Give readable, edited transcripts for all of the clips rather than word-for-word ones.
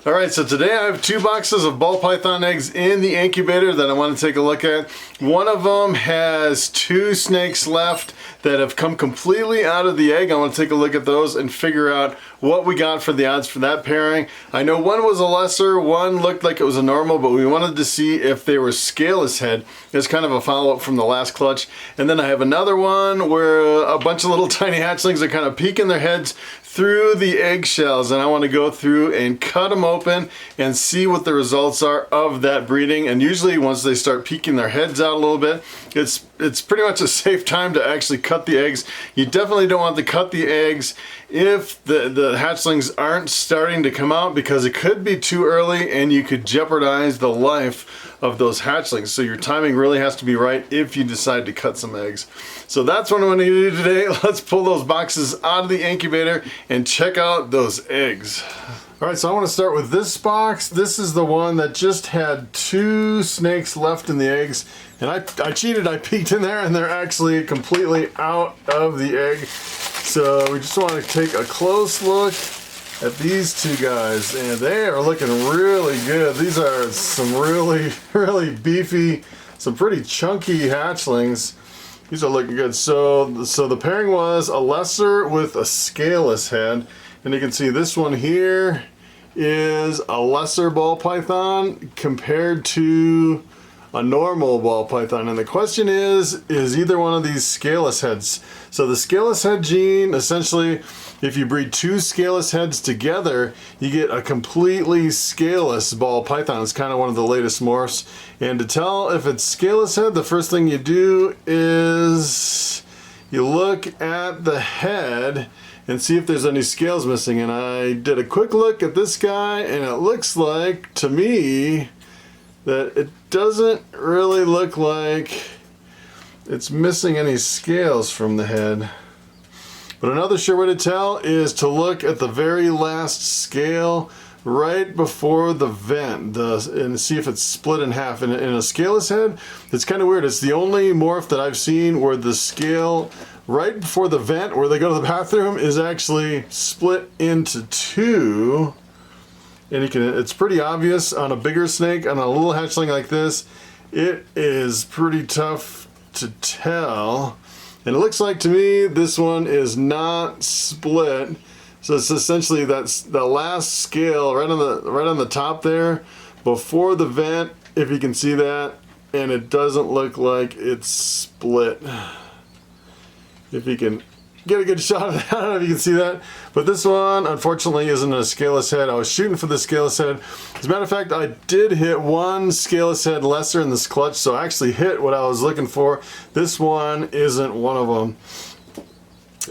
Alright, so today I have 2 boxes of ball python eggs in the incubator that I want to take a look at. One of them has 2 snakes left that have come completely out of the egg. I want to take a look at those and figure out what we got for the odds for that pairing. I know one was a lesser, one looked like it was a normal, but we wanted to see if they were scaleless head. It's kind of a follow-up from the last clutch. And then I have another one where a bunch of little tiny hatchlings are kind of peeking their heads through the eggshells, and I want to go through and cut them open and see what the results are of that breeding. And usually once they start peeking their heads out a little bit, it's pretty much a safe time to actually cut the eggs. You definitely don't want to cut the eggs if the hatchlings aren't starting to come out, because it could be too early and you could jeopardize the life of those hatchlings. So your timing really has to be right if you decide to cut some eggs. So that's what I'm going to do today. Let's pull those boxes out of the incubator and check out those eggs. Alright, so I want to start with this box. This is the one that just had 2 snakes left in the eggs. And I cheated, I peeked in there and they're actually completely out of the egg. So we just want to take a close look at these 2 guys, and they are looking really good. These are some really beefy, some pretty chunky hatchlings. These are looking good. So the pairing was a lesser with a scaleless head, and you can see this one here is a lesser ball python compared to a normal ball python. And the question is either one of these scaleless heads. So the scaleless head gene, essentially, if you breed 2 scaleless heads together, you get a completely scaleless ball python. It's kind of one of the latest morphs. And to tell if it's scaleless head, the first thing you do is you look at the head and see if there's any scales missing. And I did a quick look at this guy, and it looks like, to me, that it doesn't really look like it's missing any scales from the head. But another sure way to tell is to look at the very last scale right before the vent and see if it's split in half. In a scaleless head, it's kind of weird. It's the only morph that I've seen where the scale right before the vent, where they go to the bathroom, is actually split into 2. And it's pretty obvious on a bigger snake. On a little hatchling like this, it is pretty tough to tell. And it looks like to me this one is not split. So it's essentially that's the last scale right on the top there before the vent, if you can see that, and it doesn't look like it's split. If you can get a good shot of that, I don't know if you can see that. But this one, unfortunately, isn't a scaleless head. I was shooting for the scaleless head. As a matter of fact, I did hit one scaleless head lesser in this clutch, so I actually hit what I was looking for. This one isn't one of them.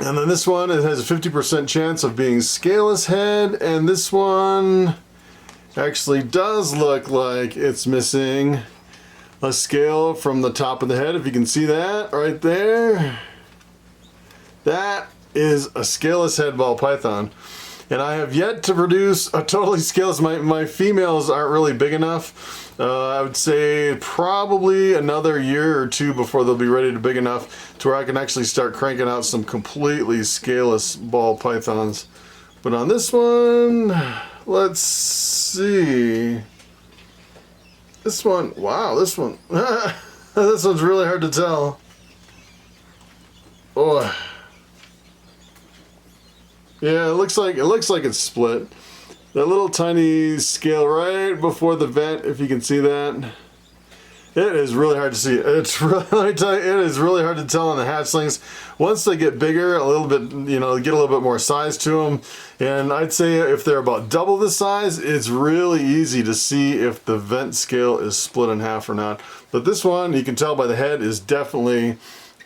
And then this one, it has a 50% chance of being scaleless head, and this one actually does look like it's missing a scale from the top of the head, if you can see that right there. That is a scaleless head ball python. And I have yet to produce a totally scaleless. My females aren't really big enough. I would say probably another year or 2 before they'll be ready to big enough to where I can actually start cranking out some completely scaleless ball pythons. But on this one, let's see. This one, wow, this one. This one's really hard to tell. Oh. Yeah, it looks like it's split. That little tiny scale right before the vent, if you can see that. It is really hard to see. It's really, let me tell you, it is really hard to tell on the hatchlings. Once they get bigger, a little bit, you know, get a little bit more size to them. And I'd say if they're about double the size, it's really easy to see if the vent scale is split in half or not. But this one, you can tell by the head, is definitely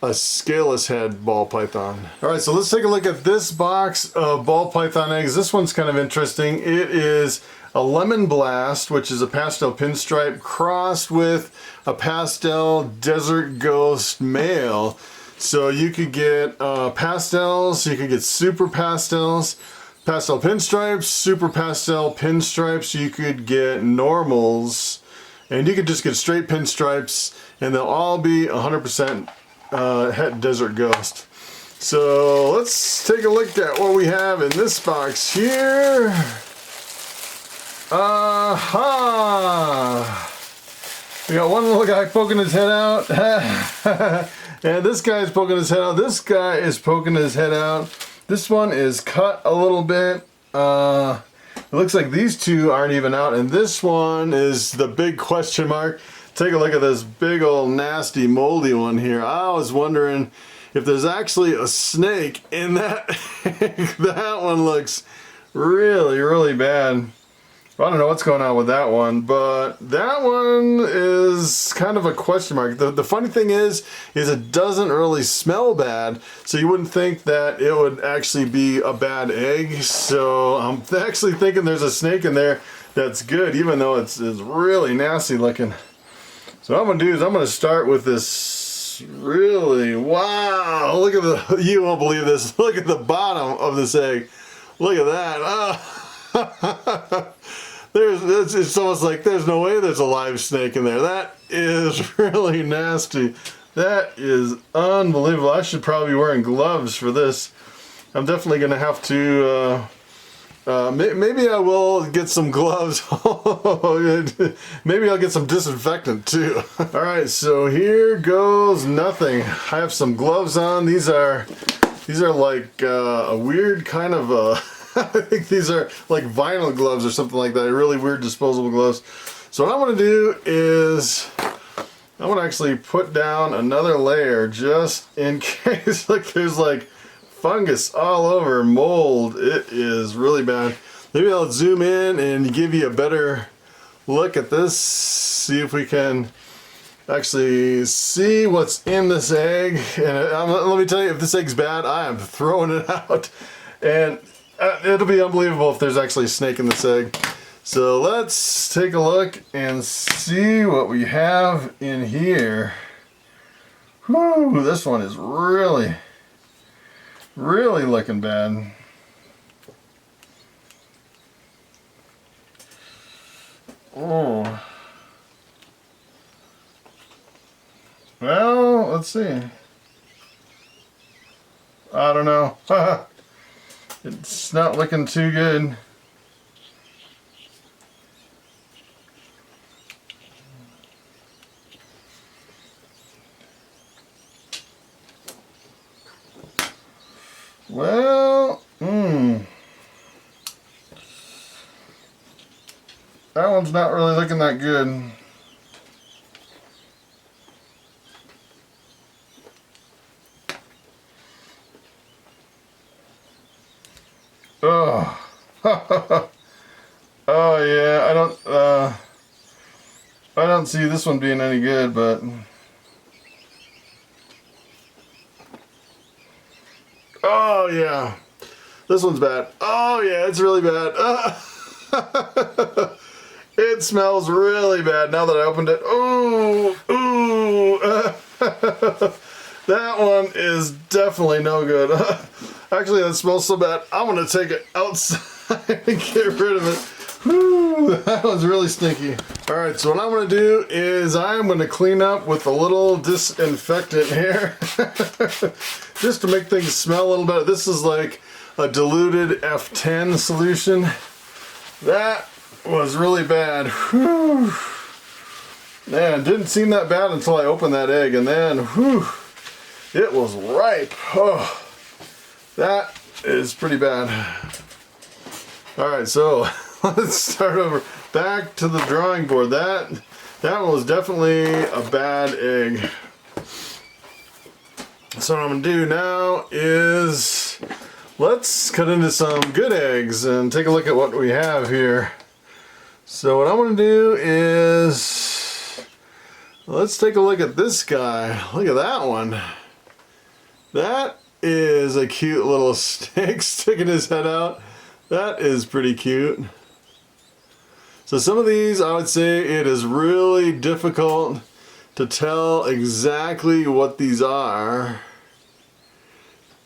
a scaleless head ball python. Alright, so let's take a look at this box of ball python eggs. This one's kind of interesting. It is a lemon blast, which is a pastel pinstripe crossed with a pastel desert ghost male. So you could get pastels, you could get super pastels, pastel pinstripes, super pastel pinstripes, you could get normals, and you could just get straight pinstripes, and they'll all be 100% het desert ghost. So let's take a look at what we have in this box here. We got one little guy poking his head out. And this guy is poking his head out. This guy is poking his head out. This one is cut a little bit. It looks like these two aren't even out. And this one is the big question mark. Take a look at this big old nasty moldy one here. I was wondering if there's actually a snake in that. That one looks really, really bad. I don't know what's going on with that one, but that one is kind of a question mark. The funny thing is it doesn't really smell bad, so you wouldn't think that it would actually be a bad egg. So I'm actually thinking there's a snake in there that's good, even though it's really nasty looking. So what I'm gonna do is I'm gonna start with this really, wow, look at the, you won't believe this, look at the bottom of this egg. Look at that. Oh. It's almost like there's no way there's a live snake in there. That is really nasty. That is unbelievable. I should probably be wearing gloves for this. I'm definitely gonna have to, maybe I will get some gloves. Maybe I'll get some disinfectant too. All right, so here goes nothing. I have some gloves on. These are like a weird kind of I think these are like vinyl gloves or something like that. Really weird disposable gloves. So what I'm going to do is I'm going to actually put down another layer just in case. Look, there's like fungus all over, mold. It is really bad. Maybe I'll zoom in and give you a better look at this. See if we can actually see what's in this egg. And let me tell you, if this egg's bad, I am throwing it out. And it'll be unbelievable if there's actually a snake in this egg. So let's take a look and see what we have in here. Whew, this one is really, really looking bad. Oh. Well, let's see. I don't know. It's not looking too good. Well, that one's not really looking that good. Oh, oh yeah, I don't see this one being any good, but oh yeah, this one's bad. Oh yeah, it's really bad. It smells really bad now that I opened it. Ooh, ooh. That one is definitely no good. Actually, that smells so bad, I'm gonna take it outside and get rid of it. Whew, that was really stinky. All right, so what I'm gonna do is I'm gonna clean up with a little disinfectant here, just to make things smell a little better. This is like a diluted F10 solution. That was really bad. Whew. Man, it didn't seem that bad until I opened that egg, and then, whew, it was ripe. Oh. That is pretty bad. Alright, so let's start over. Back to the drawing board. That one was definitely a bad egg. So what I'm going to do now is let's cut into some good eggs and take a look at what we have here. So what I'm going to do is let's take a look at this guy. Look at that one. That is a cute little snake sticking his head out. That is pretty cute. So some of these, I would say it is really difficult to tell exactly what these are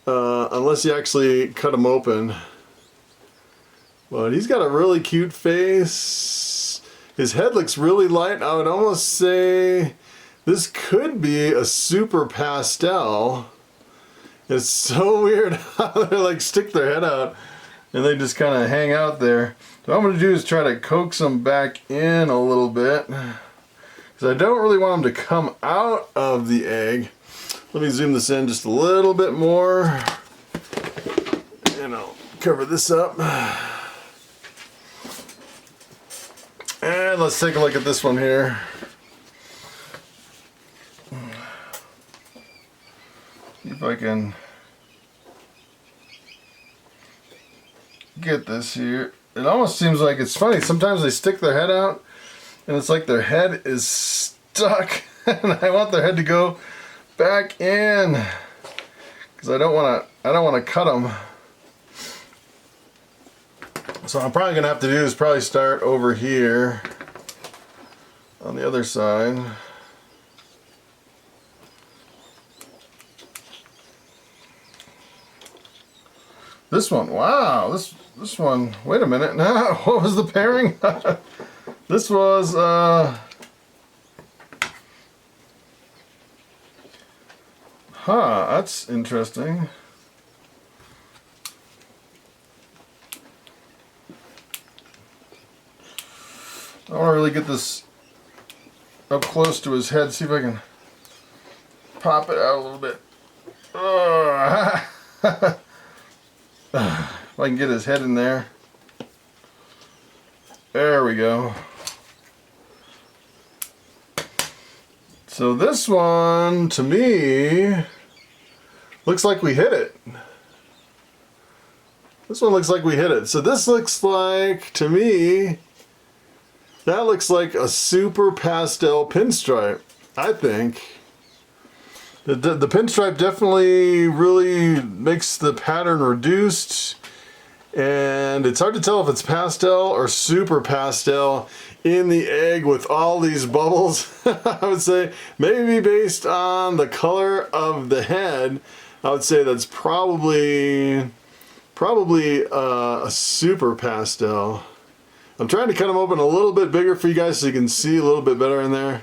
unless you actually cut them open. But he's got a really cute face. His head looks really light. I would almost say this could be a super pastel. It's so weird how they like stick their head out and they just kind of hang out there. So what I'm going to do is try to coax them back in a little bit, because I don't really want them to come out of the egg. Let me zoom this in just a little bit more, and I'll cover this up. And let's take a look at this one here. See if I can get this here. It almost seems like, it's funny, sometimes they stick their head out and it's like their head is stuck and I want their head to go back in because I don't want to cut them. So I'm probably gonna have to do is probably start over here on the other side. This one, wow, this one, wait a minute, now, what was the pairing? This was, that's interesting. I want to really get this up close to his head, see if I can pop it out a little bit. If I can get his head in there. There we go. So this one, to me, looks like we hit it. This one looks like we hit it. So this looks like, to me, that looks like a super pastel pinstripe, I think. The pinstripe definitely really makes the pattern reduced, and it's hard to tell if it's pastel or super pastel in the egg with all these bubbles. I would say maybe based on the color of the head, I would say that's probably a super pastel. I'm trying to cut them open a little bit bigger for you guys so you can see a little bit better in there,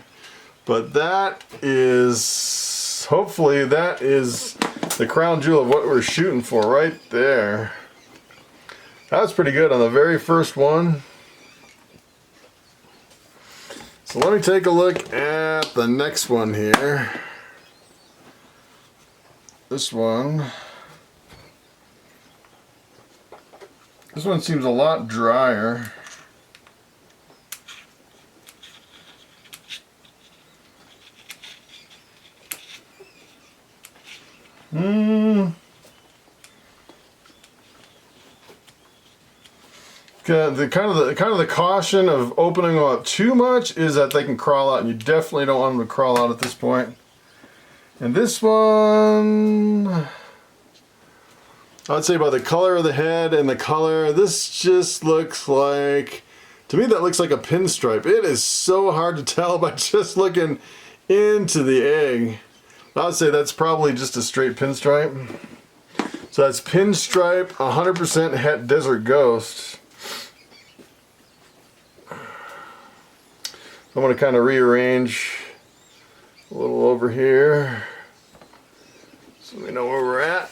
but that is, hopefully that is the crown jewel of what we're shooting for right there. That was pretty good on the very first one. So let me take a look at the next one here. This one seems a lot drier. The kind of the caution of opening them up too much is that they can crawl out, and you definitely don't want them to crawl out at this point. And this one, I would say by the color of the head and the color, this just looks like, to me that looks like a pinstripe. It is so hard to tell by just looking into the egg. I would say that's probably just a straight pinstripe. So that's pinstripe 100% Het Desert Ghost. I'm going to kind of rearrange a little over here so we know where we're at.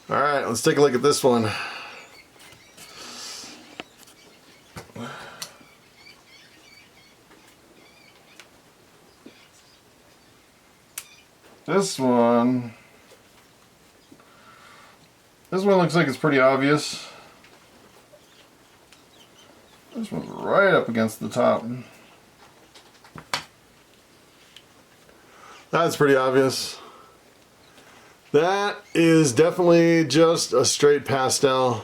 Alright, let's take a look at this one. This one looks like it's pretty obvious. This one's right up against the top. That's pretty obvious. That is definitely just a straight pastel.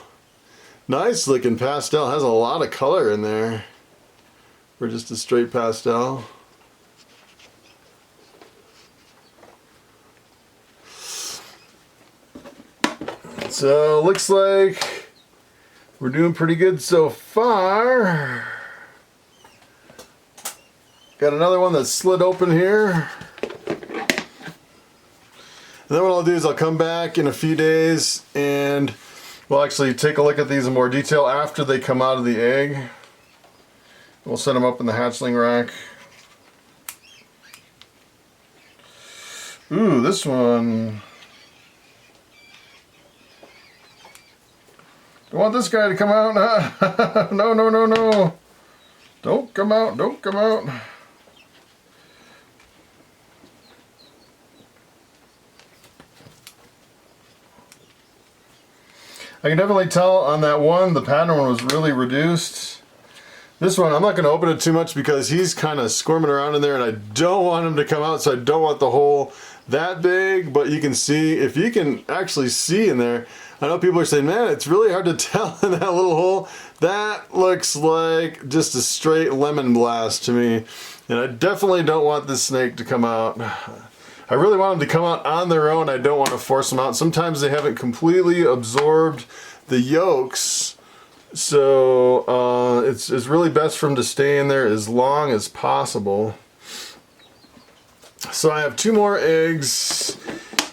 Nice looking pastel, has a lot of color in there for just a straight pastel. So looks like we're doing pretty good so far. Got another one that's slid open here. And then what I'll do is I'll come back in a few days and we'll actually take a look at these in more detail after they come out of the egg. We'll set them up in the hatchling rack. Ooh, this one I want this guy to come out. No, no, no, no. Don't come out, don't come out. I can definitely tell on that one, the pattern one was really reduced. This one, I'm not going to open it too much because he's kind of squirming around in there and I don't want him to come out, so I don't want the hole that big. But you can see, if you can actually see in there, I know people are saying, man, it's really hard to tell in that little hole. That looks like just a straight lemon blast to me. And I definitely don't want this snake to come out. I really want them to come out on their own. I don't want to force them out. Sometimes they haven't completely absorbed the yolks, so it's really best for them to stay in there as long as possible. So I have 2 more eggs,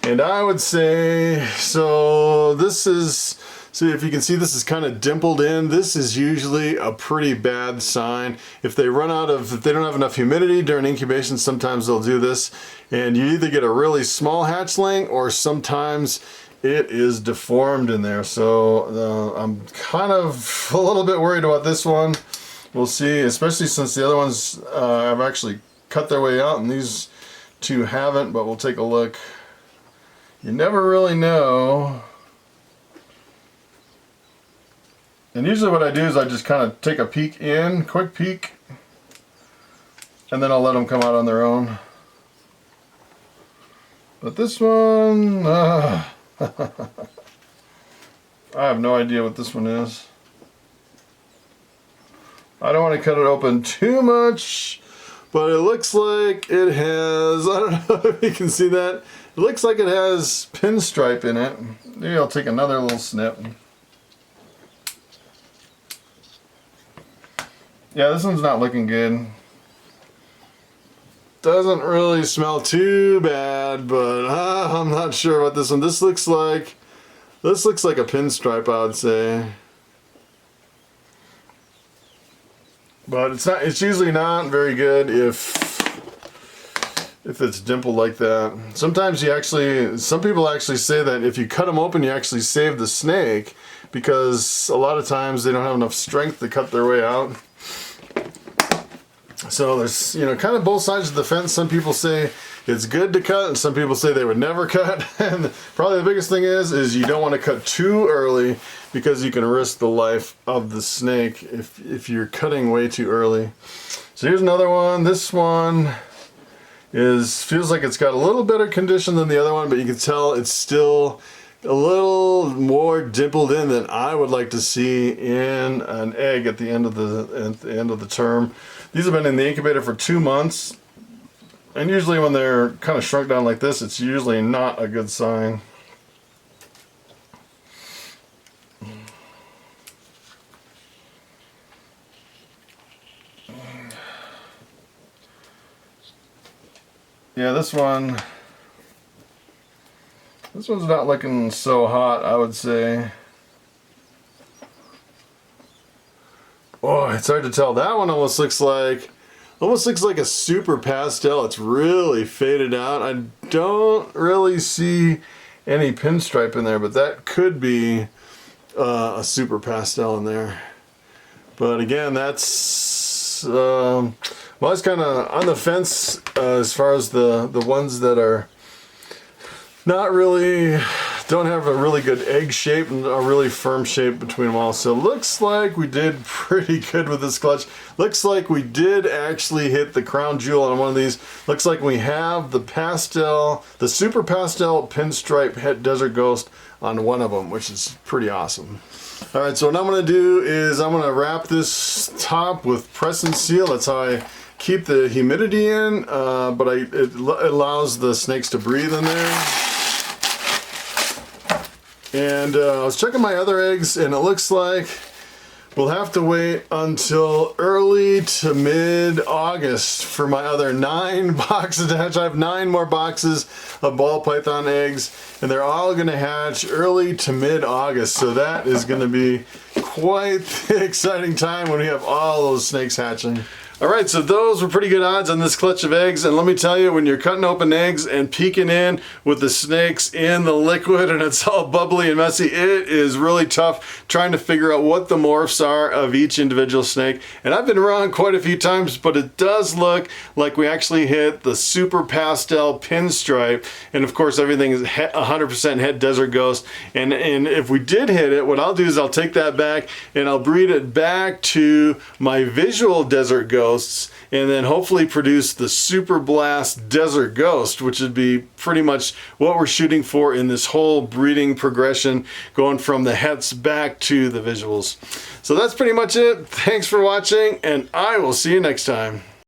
and I would say, so this is, see if you can see this is kind of dimpled in. This is usually a pretty bad sign. If they run out of, if they don't have enough humidity during incubation, sometimes they'll do this. And you either get a really small hatchling or sometimes it is deformed in there. So I'm kind of a little bit worried about this one. We'll see, especially since the other ones have actually cut their way out and these 2 haven't, but we'll take a look. You never really know. And usually what I do is I just kind of take a peek in, quick peek, and then I'll let them come out on their own. But this one, I have no idea what this one is. I don't want to cut it open too much, but it looks like it has, I don't know if you can see that, it looks like it has pinstripe in it. Maybe I'll take another little snip. Yeah, this one's not looking good. Doesn't really smell too bad, but I'm not sure about this one. This looks like a pinstripe, I would say. But it's not. It's usually not very good if it's dimpled like that. Sometimes you actually, some people actually say that if you cut them open, you actually save the snake because a lot of times they don't have enough strength to cut their way out. So there's, you know, kind of both sides of the fence. Some people say it's good to cut and some people say they would never cut. And probably the biggest thing is you don't want to cut too early because you can risk the life of the snake if you're cutting way too early. So here's another one. This one feels like it's got a little better condition than the other one, but you can tell it's still a little more dimpled in than I would like to see in an egg at the end of the term. These have been in the incubator for 2 months, and usually when they're kind of shrunk down like this, it's usually not a good sign. Yeah, this one's not looking so hot, I would say. Oh, it's hard to tell. That one almost looks like a super pastel. It's really faded out. I don't really see any pinstripe in there, but that could be a super pastel in there. But again, that's well, it's kind of on the fence as far as the ones that are not really, don't have a really good egg shape and a really firm shape between them all. So looks like we did pretty good with this clutch. Looks like we did actually hit the crown jewel on one of these. Looks like we have the pastel, the super pastel pinstripe het desert ghost on one of them, which is pretty awesome. All right, so what I'm gonna do is I'm gonna wrap this top with press and seal. That's how I keep the humidity in, but it allows the snakes to breathe in there. And I was checking my other eggs, and it looks like we'll have to wait until early to mid-August for my other 9 boxes to hatch. I have 9 more boxes of ball python eggs, and they're all going to hatch early to mid-August. So that is going to be quite the exciting time when we have all those snakes hatching. All right, so those were pretty good odds on this clutch of eggs, and let me tell you, when you're cutting open eggs and peeking in with the snakes in the liquid and it's all bubbly and messy, it is really tough trying to figure out what the morphs are of each individual snake. And I've been wrong quite a few times, but it does look like we actually hit the super pastel pinstripe, and of course everything is 100% het desert ghost. And if we did hit it, what I'll do is I'll take that back and I'll breed it back to my visual desert ghost, and then hopefully produce the Super Blast Desert Ghost, which would be pretty much what we're shooting for in this whole breeding progression, going from the hets back to the visuals. So that's pretty much it. Thanks for watching, and I will see you next time.